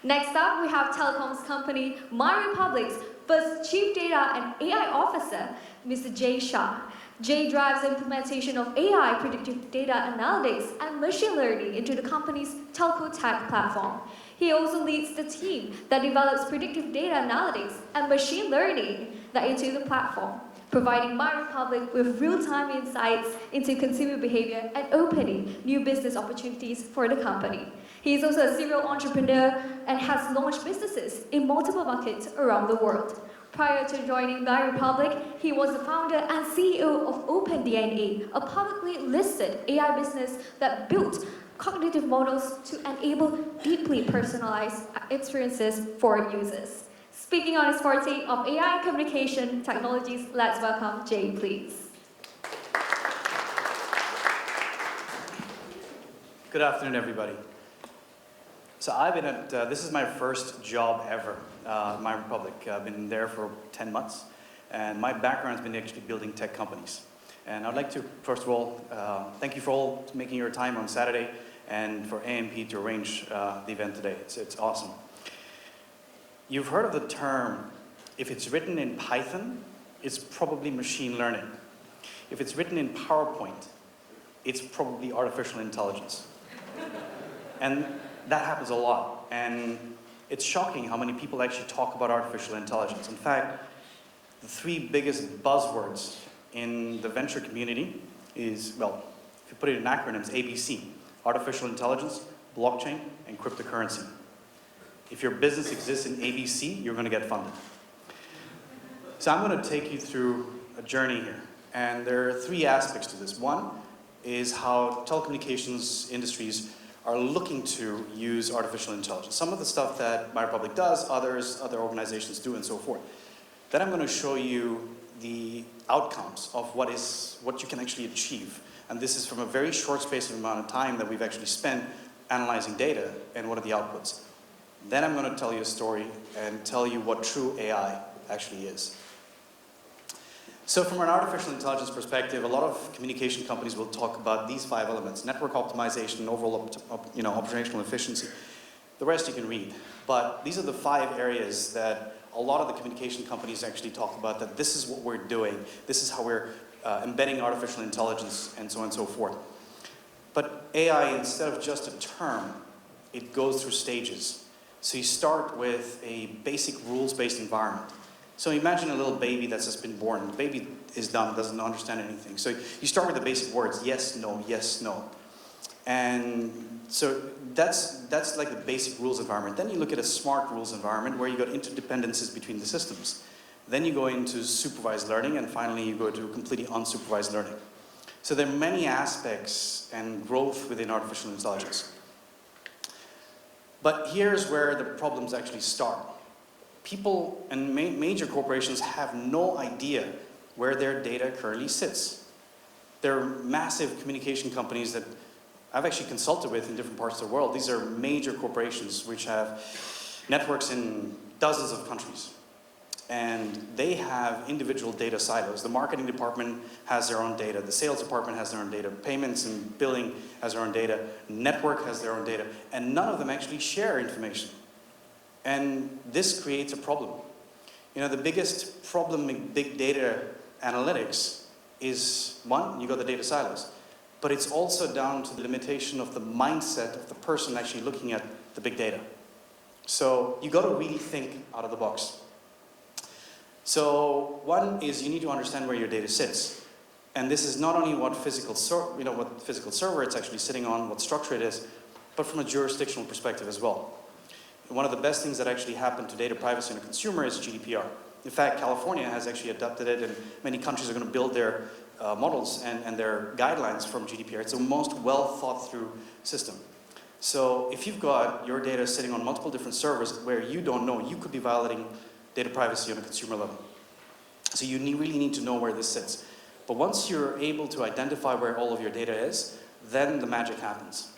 Next up, we have telecoms company MyRepublic's first Chief Data and AI Officer, Mr. Jay Shah. Jay drives the implementation of AI, predictive data analytics, and machine learning into the company's telco tech platform. He also leads the team that develops predictive data analytics and machine learning into the platform, providing MyRepublic with real-time insights into consumer behavior and opening new business opportunities for the company. He is also a serial entrepreneur and has launched businesses in multiple markets around the world. Prior to joining MyRepublic, he was the founder and CEO of OpenDNA, a publicly listed AI business that built cognitive models to enable deeply personalized experiences for users. Speaking on his forte of AI communication technologies, let's welcome Jay, please. Good afternoon, everybody. So I've been at, this is my first job ever, MyRepublic. I've been there for 10 months, and my background has been actually building tech companies. And I'd like to, first of all, thank you for all making your time on Saturday and for AMP to arrange the event today. It's awesome. You've heard of the term, if it's written in Python, it's probably machine learning. If it's written in PowerPoint, it's probably artificial intelligence. And that happens a lot. And it's shocking how many people actually talk about artificial intelligence. In fact, the three biggest buzzwords in the venture community is, well, if you put it in acronyms, ABC: artificial intelligence, blockchain, and cryptocurrency. If your business exists in ABC, you're going to get funded. So I'm going to take you through a journey here. And there are three aspects to this. One is how telecommunications industries are looking to use artificial intelligence. Some of the stuff that MyRepublic does, other organizations do, and so forth. Then I'm going to show you the outcomes of what you can actually achieve. And this is from a very short space of amount of time that we've actually spent analyzing data and what are the outputs. Then I'm going to tell you a story and tell you what true AI actually is. So from an artificial intelligence perspective, a lot of communication companies will talk about these 5 elements: network optimization, overall operational efficiency. The rest you can read. But these are the 5 areas that a lot of the communication companies actually talk about, that this is what we're doing, this is how we're embedding artificial intelligence, and so on and so forth. But AI, instead of just a term, it goes through stages. So you start with a basic rules-based environment. So imagine a little baby that's just been born. The baby is dumb, doesn't understand anything. So you start with the basic words: yes, no, yes, no. And so that's like the basic rules environment. Then you look at a smart rules environment where you got interdependencies between the systems. Then you go into supervised learning, and finally you go to completely unsupervised learning. So there are many aspects and growth within artificial intelligence. But here's where the problems actually start. People and major corporations have no idea where their data currently sits. There are massive communication companies that I've actually consulted with in different parts of the world. These are major corporations which have networks in dozens of countries. And they have individual data silos. The marketing department has their own data. The sales department has their own data. Payments and billing has their own data. Network has their own data. And none of them actually share information. And this creates a problem. You know, the biggest problem in big data analytics is, one, you got the data silos. But it's also down to the limitation of the mindset of the person actually looking at the big data. So you got to really think out of the box. So one is you need to understand where your data sits. And this is not only what physical server it's actually sitting on, what structure it is, but from a jurisdictional perspective as well. And one of the best things that actually happened to data privacy in a consumer is GDPR. In fact, California has actually adopted it, and many countries are going to build their models and their guidelines from GDPR. It's the most well thought through system. So if you've got your data sitting on multiple different servers where you don't know, you could be violating data privacy on a consumer level. So you really need to know where this sits. But once you're able to identify where all of your data is, then the magic happens.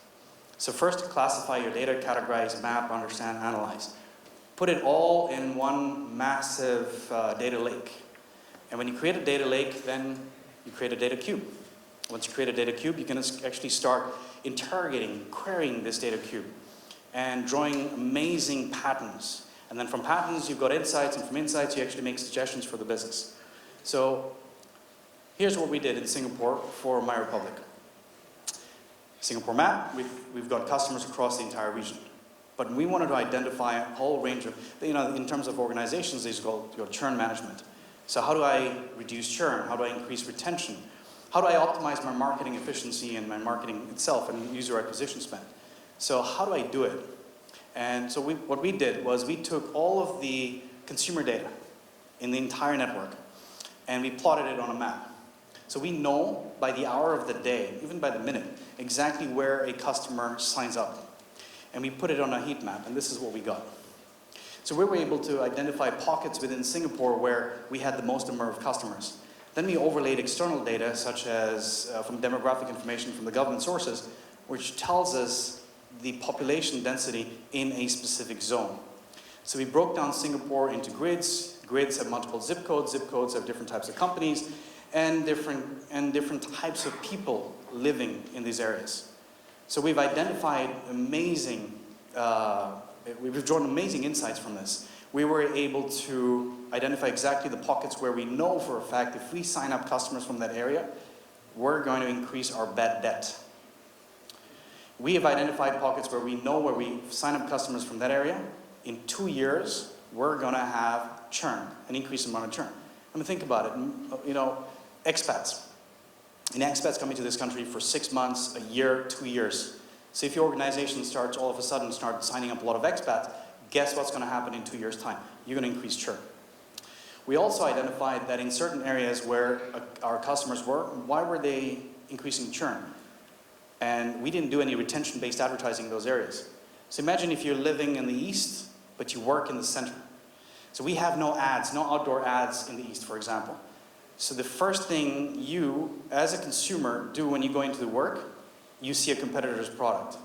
So first, classify your data, categorize, map, understand, analyze. Put it all in one massive data lake. And when you create a data lake, then you create a data cube. Once you create a data cube, you can actually start interrogating, querying this data cube. and drawing amazing patterns. And then from patterns, you've got insights, and from insights, you actually make suggestions for the business. So here's what we did in Singapore for MyRepublic. Singapore map, we've got customers across the entire region. But we wanted to identify a whole range of, in terms of organizations, there's called churn management. So how do I reduce churn? How do I increase retention? How do I optimize my marketing efficiency and my marketing itself and user acquisition spend? So how do I do it? And so what we did was we took all of the consumer data in the entire network and we plotted it on a map. So we know by the hour of the day, even by the minute, exactly where a customer signs up. And we put it on a heat map, and this is what we got. So we were able to identify pockets within Singapore where we had the most number of customers. Then we overlaid external data, such as from demographic information from the government sources, which tells us the population density in a specific zone. So we broke down Singapore into grids. Grids have multiple zip codes. Zip codes have different types of companies and different types of people living in these areas. So we've identified we've drawn amazing insights from this. We were able to identify exactly the pockets where we know for a fact if we sign up customers from that area, we're going to increase our bad debt. We have identified pockets where we know where we sign up customers from that area. In 2 years, we're going to have churn, an increased amount of churn. I mean, think about it. Expats. Expats coming to this country for 6 months, a year, 2 years. So if your organization starts all of a sudden signing up a lot of expats, guess what's going to happen in 2 years' time? You're going to increase churn. We also identified that in certain areas where our customers were, why were they increasing churn? And we didn't do any retention-based advertising in those areas. So imagine if you're living in the east, but you work in the center. So we have no ads, no outdoor ads in the east, for example. So the first thing you, as a consumer, do when you go into the work, you see a competitor's product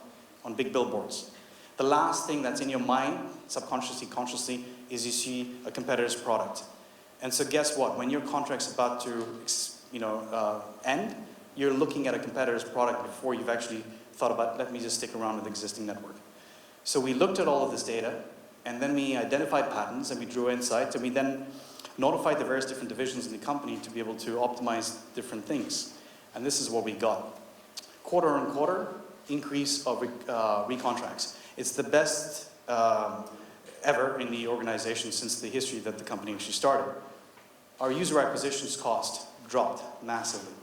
on big billboards. The last thing that's in your mind, subconsciously, consciously, is you see a competitor's product. And so guess what? When your contract's about to end, you're looking at a competitor's product before you've actually thought about, let me just stick around with the existing network. So we looked at all of this data, and then we identified patterns, and we drew insights, and we then notified the various different divisions in the company to be able to optimize different things. And this is what we got. Quarter on quarter increase of recontracts. It's the best ever in the organization since the history that the company actually started. Our user acquisitions cost dropped massively.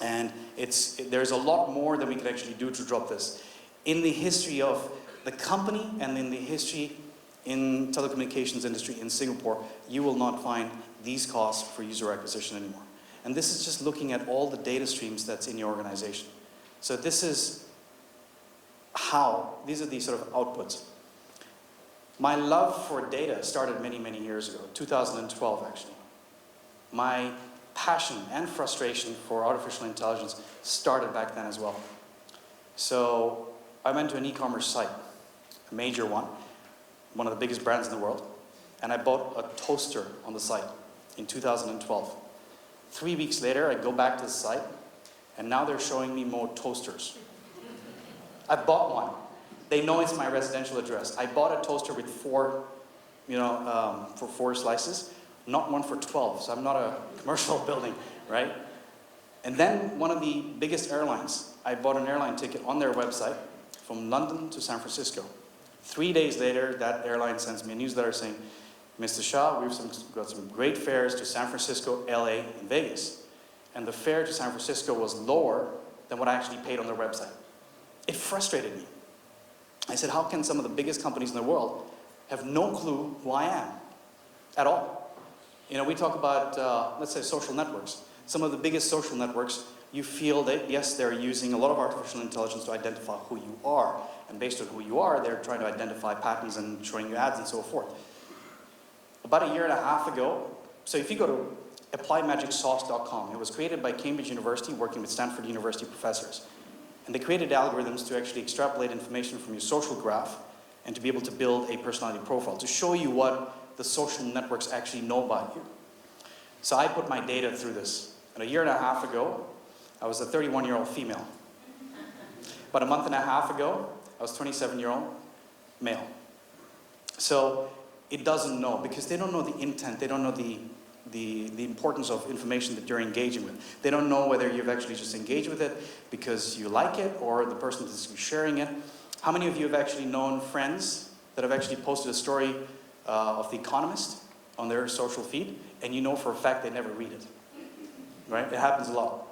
And there's a lot more that we could actually do to drop this. In the history of the company and in the history in telecommunications industry in Singapore, you will not find these costs for user acquisition anymore. And this is just looking at all the data streams that's in your organization. So this is these are the sort of outputs. My love for data started many, many years ago, 2012 actually. My passion and frustration for artificial intelligence started back then as well. So I went to an e-commerce site, a major one of the biggest brands in the world, and I bought a toaster on the site in 2012. 3 weeks later, I go back to the site, and now they're showing me more toasters. I bought one. They know it's my residential address. I bought a toaster with for 4 slices, not one for 12, so I'm not a commercial building, right? And then one of the biggest airlines, I bought an airline ticket on their website from London to San Francisco. 3 days later, that airline sends me a newsletter saying, Mr. Shah, we've got some great fares to San Francisco, LA, and Vegas. And the fare to San Francisco was lower than what I actually paid on their website. It frustrated me. I said, how can some of the biggest companies in the world have no clue who I am at all? We talk about, let's say, social networks. Some of the biggest social networks, you feel that, yes, they're using a lot of artificial intelligence to identify who you are. And based on who you are, they're trying to identify patterns and showing you ads and so forth. About a year and a half ago, so if you go to applymagicsauce.com, it was created by Cambridge University working with Stanford University professors. And they created algorithms to actually extrapolate information from your social graph and to be able to build a personality profile, to show you what the social networks actually know about you. So I put my data through this. And a year and a half ago, I was a 31-year-old female. About a month and a half ago, I was 27-year-old, male. So it doesn't know, because they don't know the intent, they don't know the importance of information that you're engaging with. They don't know whether you've actually just engaged with it because you like it or the person that's sharing it. How many of you have actually known friends that have actually posted a story of The Economist on their social feed, and you know for a fact they never read it, right? It happens a lot.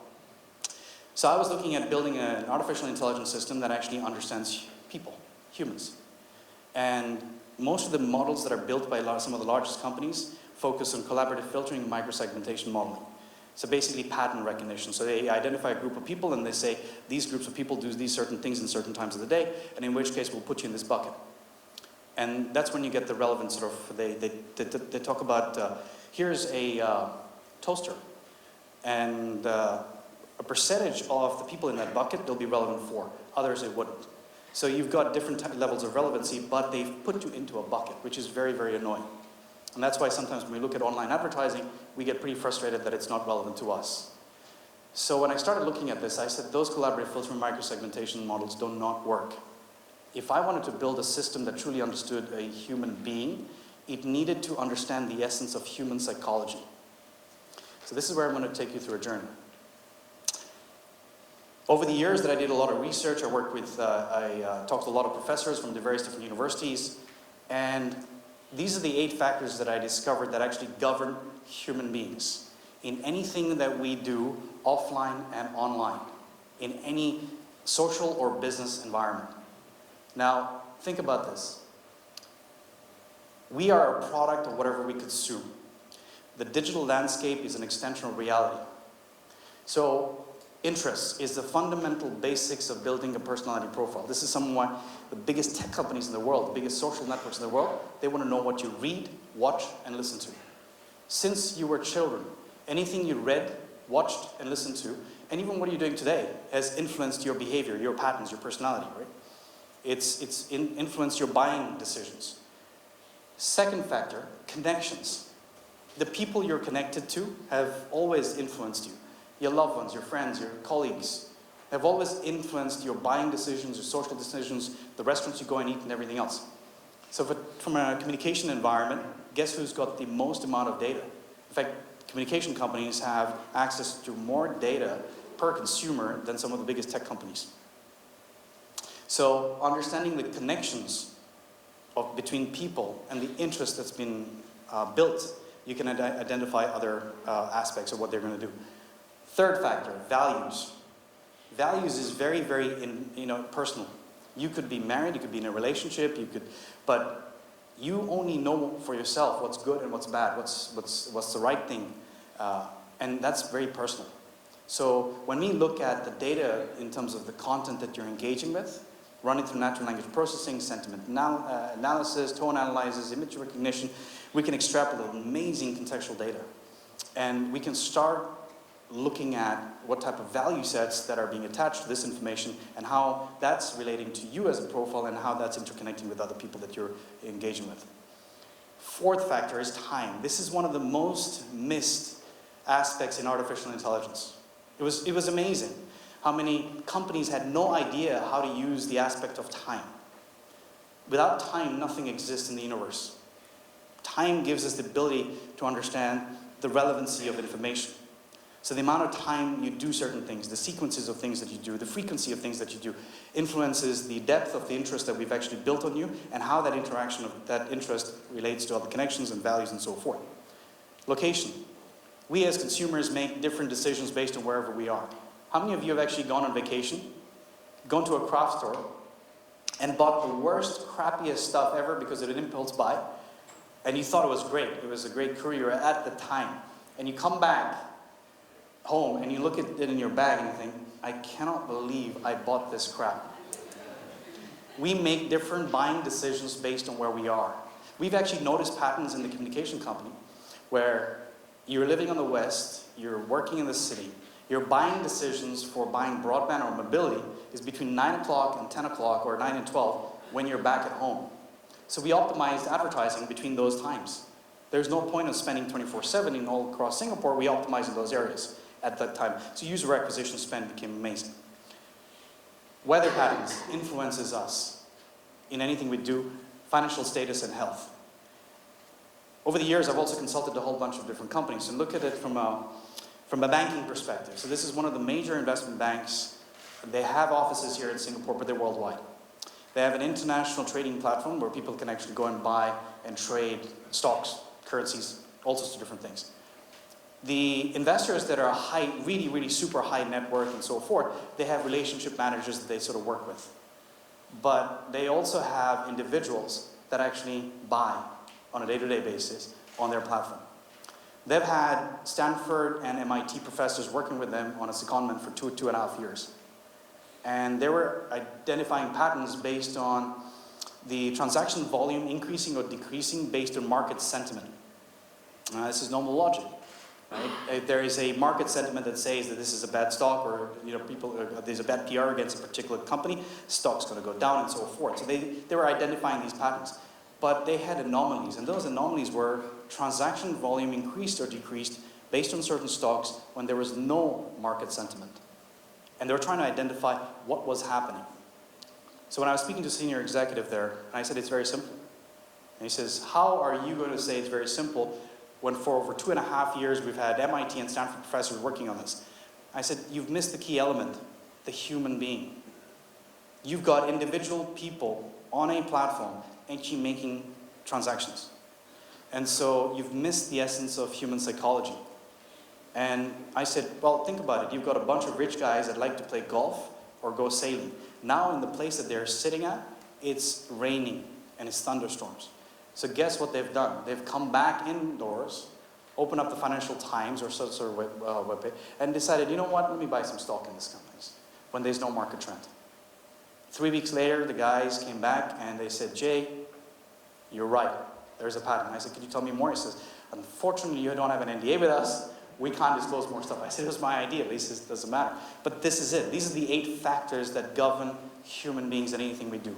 So I was looking at building an artificial intelligence system that actually understands people, humans. And most of the models that are built by some of the largest companies focus on collaborative filtering and microsegmentation modeling. So basically pattern recognition. So they identify a group of people and they say, these groups of people do these certain things in certain times of the day, and in which case we'll put you in this bucket. And that's when you get the relevant sort of, they talk about, here's a toaster, and a percentage of the people in that bucket they'll be relevant for, others it wouldn't. So you've got different levels of relevancy, but they've put you into a bucket, which is very, very annoying. And that's why sometimes when we look at online advertising, we get pretty frustrated that it's not relevant to us. So when I started looking at this, I said those collaborative filter and microsegmentation models do not work. If I wanted to build a system that truly understood a human being, it needed to understand the essence of human psychology. So this is where I'm going to take you through a journey. Over the years that I did a lot of research, I worked with, I talked to a lot of professors from the various different universities, and these are the 8 factors that I discovered that actually govern human beings in anything that we do offline and online, in any social or business environment. Now, think about this. We are a product of whatever we consume. The digital landscape is an extension of reality. So, interests is the fundamental basics of building a personality profile. This is somewhat the biggest tech companies in the world, the biggest social networks in the world. They want to know what you read, watch, and listen to. Since you were children, anything you read, watched, and listened to, and even what you're doing today, has influenced your behavior, your patterns, your personality, right? It's influenced your buying decisions. Second factor, connections. The people you're connected to have always influenced you. Your loved ones, your friends, your colleagues have always influenced your buying decisions, your social decisions, the restaurants you go and eat, and everything else. So from a communication environment, guess who's got the most amount of data? In fact, communication companies have access to more data per consumer than some of the biggest tech companies. So understanding the connections between people and the interest that's been built, you can identify other aspects of what they're going to do. Third factor, values. Values is very, very personal. You could be married, you could be in a relationship, but you only know for yourself what's good and what's bad, what's the right thing, and that's very personal. So when we look at the data in terms of the content that you're engaging with, running through natural language processing, sentiment analysis, tone analysis, image recognition, we can extrapolate amazing contextual data, and we can start looking at what type of value sets that are being attached to this information and how that's relating to you as a profile and how that's interconnecting with other people that you're engaging with. Fourth factor is time. This is one of the most missed aspects in artificial intelligence. It was amazing how many companies had no idea how to use the aspect of time. Without time, nothing exists in the universe. Time gives us the ability to understand the relevancy of information. So the amount of time you do certain things, the sequences of things that you do, the frequency of things that you do, influences the depth of the interest that we've actually built on you and how that interaction of that interest relates to other connections and values and so forth. Location. We as consumers make different decisions based on wherever we are. How many of you have actually gone on vacation, gone to a craft store, and bought the worst, crappiest stuff ever because of an impulse buy, and you thought it was great, it was a great courier at the time, and you come back home and you look at it in your bag and you think, I cannot believe I bought this crap. We make different buying decisions based on where we are. We've actually noticed patterns in the communication company where you're living on the West, you're working in the city, your buying decisions for buying broadband or mobility is between 9 o'clock and 10 o'clock or 9 and 12 when you're back at home. So we optimized advertising between those times. There's no point of spending 24/7 in all across Singapore. We optimized in those areas at that time. So user acquisition spend became amazing. Weather patterns influences us. in anything we do, financial status and health. Over the years, I've also consulted a whole bunch of different companies and look at it from a banking perspective. So this is one of the major investment banks. They have offices here in Singapore, but they're worldwide. They have an international trading platform where people can actually go and buy and trade stocks, currencies, all sorts of different things. The investors that are high, really, really super high net worth and so forth, they have relationship managers that they sort of work with. But they also have individuals that actually buy on a day-to-day basis on their platform. They've had Stanford and MIT professors working with them on a secondment for 2.5 years. And they were identifying patterns based on the transaction volume increasing or decreasing based on market sentiment. This is normal logic. Right? If there is a market sentiment that says that this is a bad stock, or there's a bad PR against a particular company, stock's going to go down and so forth. So they were identifying these patterns. But they had anomalies, and those anomalies were transaction volume increased or decreased based on certain stocks when there was no market sentiment. And they were trying to identify what was happening. So when I was speaking to a senior executive there, I said, it's very simple. And he says, how are you going to say it's very simple when for over 2.5 years we've had MIT and Stanford professors working on this? I said, you've missed the key element, the human being. You've got individual people on a platform actually making transactions. And so you've missed the essence of human psychology. And I said, well, think about it. You've got a bunch of rich guys that like to play golf or go sailing. Now in the place that they're sitting at, it's raining and it's thunderstorms. So guess what they've done? They've come back indoors, opened up the Financial Times or some sort of webpage, and decided, you know what, let me buy some stock in this company when there's no market trend. 3 weeks later, the guys came back and they said, Jay, you're right. There's a pattern. I said, could you tell me more? He says, unfortunately, you don't have an NDA with us. We can't disclose more stuff. I said, it was my idea, but he says, it doesn't matter. But this is it. These are the 8 factors that govern human beings and anything we do.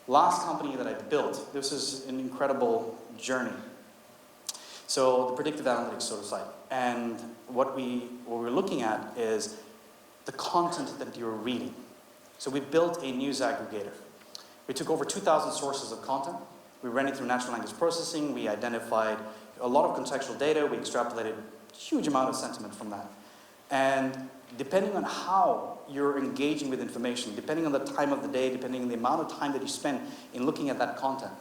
Last company that I built, this is an incredible journey. So the predictive analytics sort of side. And what we're looking at is the content that you're reading. So we built a news aggregator. We took over 2,000 sources of content. We ran it through natural language processing. We identified a lot of contextual data. We extrapolated a huge amount of sentiment from that. And depending on how you're engaging with information, depending on the time of the day, depending on the amount of time that you spend in looking at that content,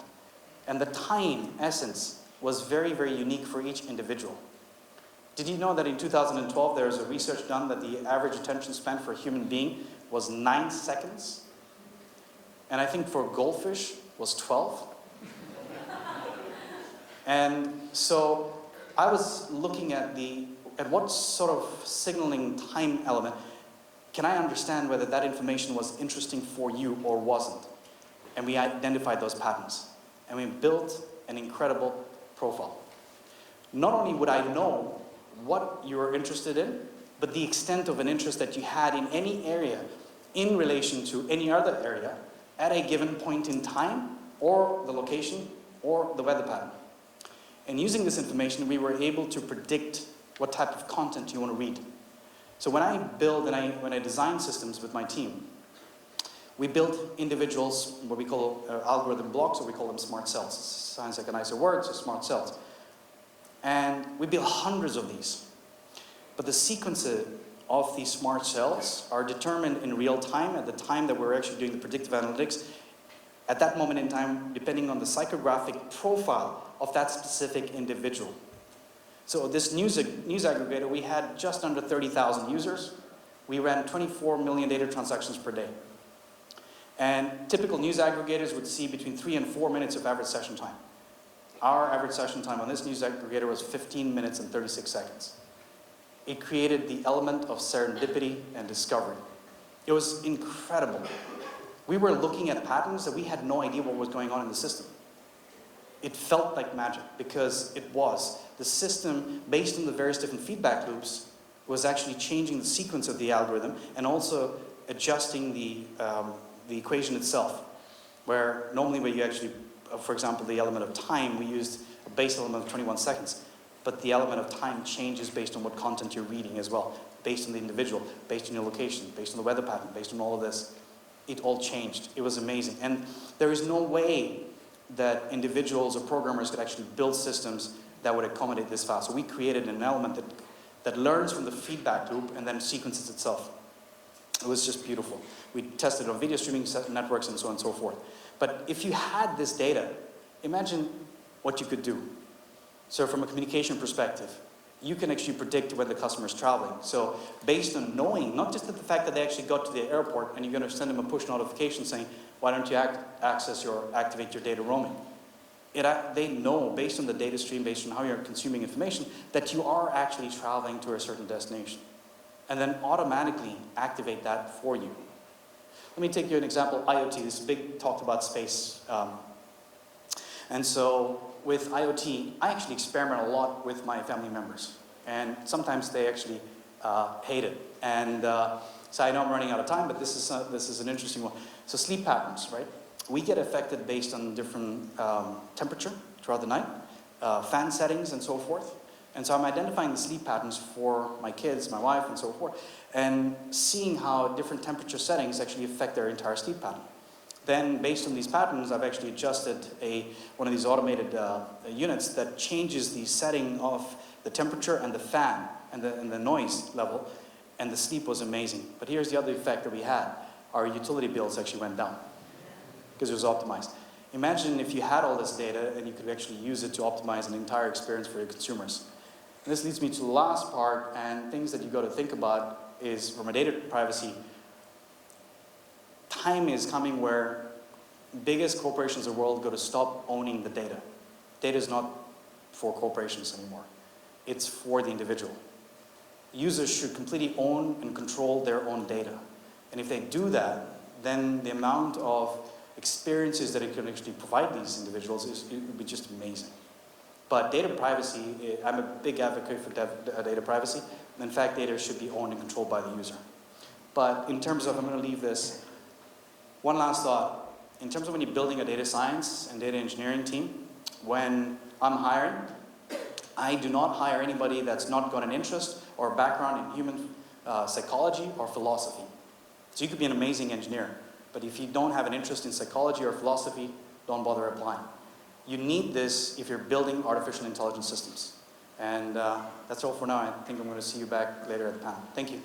and the time essence was very, very unique for each individual. Did you know that in 2012 there was a research done that the average attention span for a human being was 9 seconds? And I think for a goldfish was 12. And so I was looking at what sort of signaling time element can I understand whether that information was interesting for you or wasn't. And we identified those patterns. And we built an incredible profile. Not only would I know what you were interested in, but the extent of an interest that you had in any area in relation to any other area at a given point in time, or the location, or the weather pattern. And using this information, we were able to predict what type of content you want to read. So when I build and when I design systems with my team, we build individuals, what we call algorithm blocks, or we call them smart cells. It sounds like a nicer word, so smart cells. And we build hundreds of these. But the sequences of these smart cells are determined in real time at the time that we're actually doing the predictive analytics. At that moment in time, depending on the psychographic profile of that specific individual. So this news aggregator, we had just under 30,000 users. We ran 24 million data transactions per day. And typical news aggregators would see between 3 and 4 minutes of average session time. Our average session time on this news aggregator was 15 minutes and 36 seconds. It created the element of serendipity and discovery. It was incredible. We were looking at patterns that we had no idea what was going on in the system. It felt like magic because it was. The system, based on the various different feedback loops, was actually changing the sequence of the algorithm and also adjusting the equation itself. Where normally where you actually, for example, the element of time, we used a base element of 21 seconds. But the element of time changes based on what content you're reading as well, based on the individual, based on your location, based on the weather pattern, based on all of this. it all changed. It was amazing. And there is no way that individuals or programmers could actually build systems that would accommodate this fast. So we created an element that learns from the feedback loop and then sequences itself. It was just beautiful. We tested on video streaming networks and so on and so forth. But if you had this data, imagine what you could do. So from a communication perspective, you can actually predict when the customer is traveling. So based on knowing, not just the fact that they actually got to the airport and you're going to send them a push notification saying, why don't you activate your data roaming? They know, based on the data stream, based on how you're consuming information, that you are actually traveling to a certain destination. And then automatically activate that for you. Let me take you an example, IoT, this big talked about space. And so with IoT, I actually experiment a lot with my family members. And sometimes they actually hate it. And so I know I'm running out of time, but this is an interesting one. So sleep patterns, right? We get affected based on different temperature throughout the night, fan settings and so forth. And so I'm identifying the sleep patterns for my kids, my wife, and so forth, and seeing how different temperature settings actually affect their entire sleep pattern. Then, based on these patterns, I've actually adjusted one of these automated units that changes the setting of the temperature and the fan and the noise level, and the sleep was amazing. But here's the other effect that we had. Our utility bills actually went down because it was optimized. Imagine if you had all this data and you could actually use it to optimize an entire experience for your consumers. And this leads me to the last part, and things that you got to think about is, from a data privacy, time is coming where biggest corporations in the world got to stop owning the data. Data is not for corporations anymore. It's for the individual. Users should completely own and control their own data. And if they do that, then the amount of experiences that it can actually provide these individuals it would be just amazing. But data privacy, I'm a big advocate for data privacy. In fact, data should be owned and controlled by the user. But in terms of, I'm going to leave this, one last thought. In terms of when you're building a data science and data engineering team, when I'm hiring, I do not hire anybody that's not got an interest or a background in human psychology or philosophy. So you could be an amazing engineer, but if you don't have an interest in psychology or philosophy, don't bother applying. You need this if you're building artificial intelligence systems. And that's all for now. I think I'm going to see you back later at the panel. Thank you.